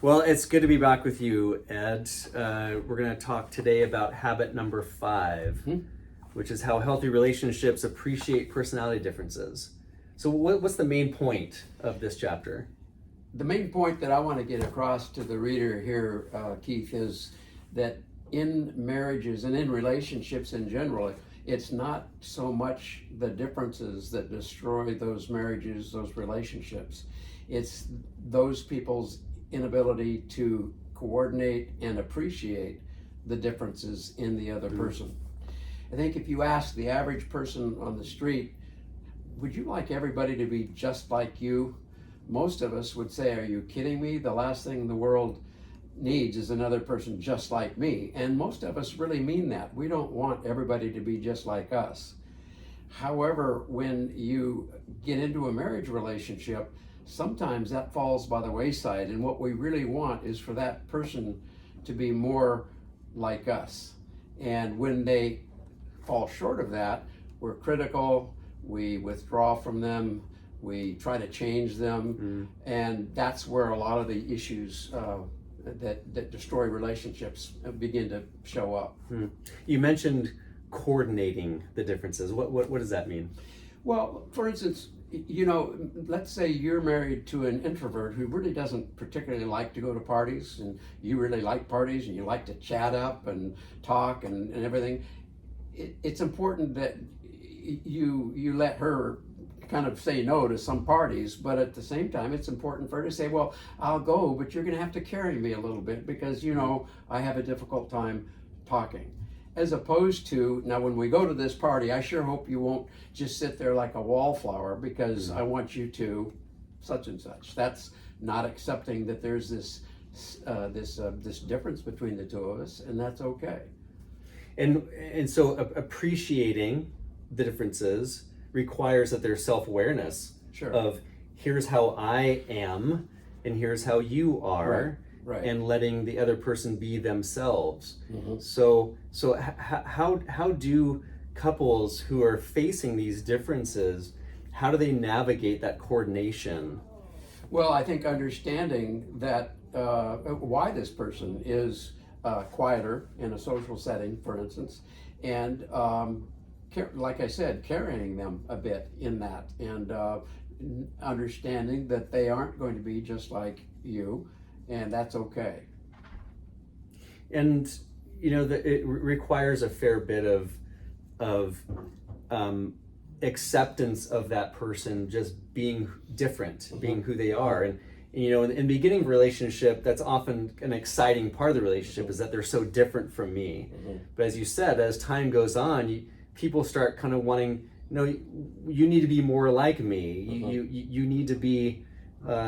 Well, it's good to be back with you, Ed. We're going to talk today about habit number 5, which is how healthy relationships appreciate personality differences. So, what's the main point of this chapter? The main point that I want to get across to the reader here, Keith, is that in marriages and in relationships in general, it's not so much the differences that destroy those marriages, those relationships. It's those people's inability to coordinate and appreciate the differences in the other person. I think if you ask the average person on the street, would you like everybody to be just like you? Most of us would say, are you kidding me? The last thing the world needs is another person just like me. And most of us really mean that. We don't want everybody to be just like us. However, when you get into a marriage relationship, sometimes that falls by the wayside. And what we really want is for that person to be more like us. And when they fall short of that, we're critical, we withdraw from them, we try to change them, and that's where a lot of the issues that destroy relationships begin to show up. You mentioned coordinating the differences. What does that mean? Well, for instance, let's say you're married to an introvert who really doesn't particularly like to go to parties, and you really like parties and you like to chat up and talk and everything. It's important that you let her kind of say no to some parties, but at the same time, it's important for her to say, well, I'll go, but you're going to have to carry me a little bit because, I have a difficult time talking. As opposed to, now when we go to this party, I sure hope you won't just sit there like a wallflower because I want you to such and such. That's not accepting that there's this difference between the two of us, and that's okay. And so appreciating the differences requires that there's self-awareness of here's how I am and here's how you are. Right. And letting the other person be themselves. So how do couples who are facing these differences, how do they navigate that coordination? Well, I think understanding that why this person is quieter in a social setting, for instance, and like I said, carrying them a bit in that, and understanding that they aren't going to be just like you, and that's okay. And it requires a fair bit of acceptance of that person just being different, being who they are. And in the beginning of a relationship, that's often an exciting part of the relationship is that they're so different from me. But as you said, as time goes on, people start kind of wanting, you need to be more like me. You need to be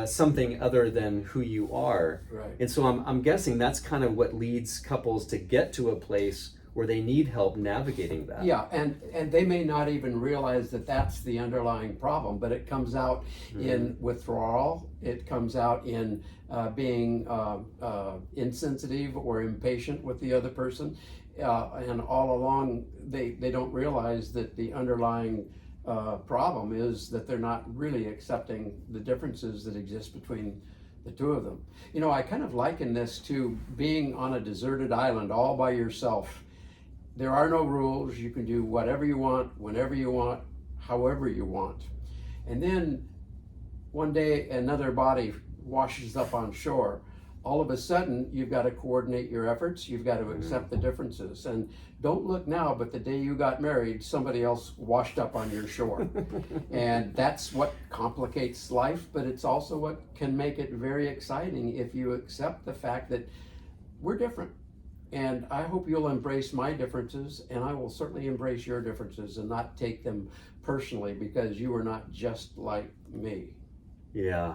something other than who you are. Right. And so I'm guessing that's kind of what leads couples to get to a place where they need help navigating that. Yeah, and they may not even realize that that's the underlying problem, but it comes out in withdrawal. It comes out in being insensitive or impatient with the other person. And all along, they don't realize that the underlying problem is that they're not really accepting the differences that exist between the two of them. I kind of liken this to being on a deserted island all by yourself. There are no rules. You can do whatever you want, whenever you want, however you want. And then one day another body washes up on shore. All of a sudden, you've got to coordinate your efforts. You've got to accept the differences. And don't look now, but the day you got married, somebody else washed up on your shore. And that's what complicates life, but it's also what can make it very exciting if you accept the fact that we're different. And I hope you'll embrace my differences, and I will certainly embrace your differences and not take them personally because you are not just like me. Yeah.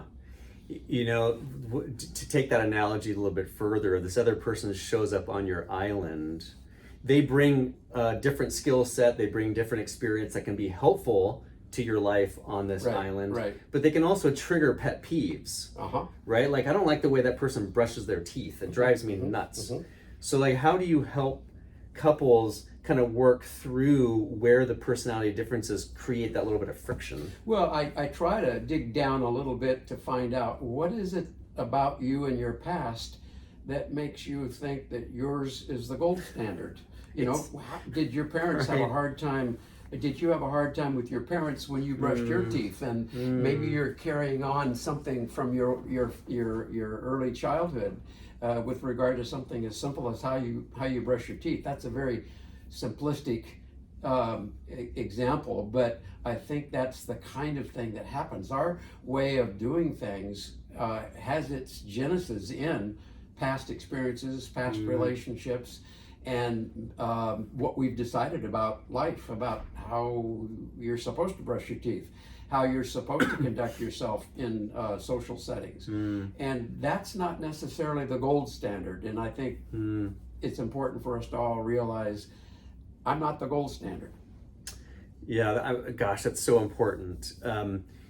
To take that analogy a little bit further, this other person shows up on your island. They bring a different skill set, they bring different experience that can be helpful to your life on this island. Right. But they can also trigger pet peeves. Right? Like, I don't like the way that person brushes their teeth. It drives me nuts. So, like, how do you help couples kind of work through where the personality differences create that little bit of friction? Well, I try to dig down a little bit to find out what is it about you and your past that makes you think that yours is the gold standard? You know, did your parents have a hard time? Did you have a hard time with your parents when you brushed your teeth? And maybe you're carrying on something from your early childhood with regard to something as simple as how you brush your teeth. That's a very simplistic example, but I think that's the kind of thing that happens. Our way of doing things has its genesis in past experiences, past relationships, and what we've decided about life, about how you're supposed to brush your teeth, how you're supposed to conduct yourself in social settings. And that's not necessarily the gold standard. And I think it's important for us to all realize I'm not the gold standard. Yeah, gosh, that's so important.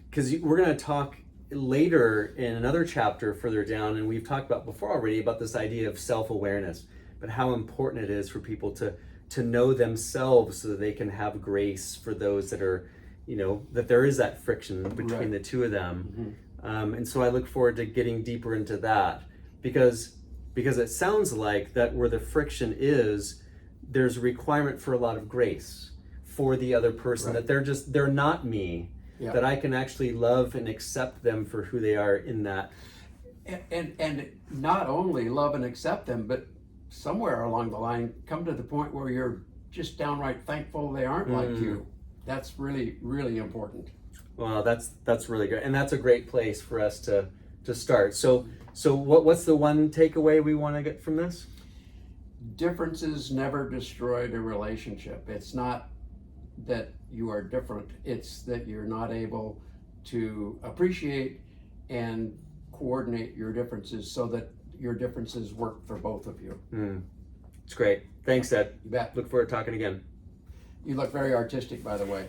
Because we're going to talk later in another chapter further down, and we've talked about before already about this idea of self-awareness, but how important it is for people to know themselves so that they can have grace for those that are, you know, that there is that friction between the two of them. And so I look forward to getting deeper into that, because it sounds like that where the friction is, there's a requirement for a lot of grace for the other person, that they're not me, that I can actually love and accept them for who they are in that. And not only love and accept them, but somewhere along the line come to the point where you're just downright thankful they aren't like you. That's really, really important. Well, that's really good, and that's a great place for us to start. So what's the one takeaway we want to get from this? Differences never destroyed a relationship. It's not that you are different, it's that you're not able to appreciate and coordinate your differences so that your differences work for both of you. It's great. Thanks, Ed. You bet. Look forward to talking again. You look very artistic, by the way.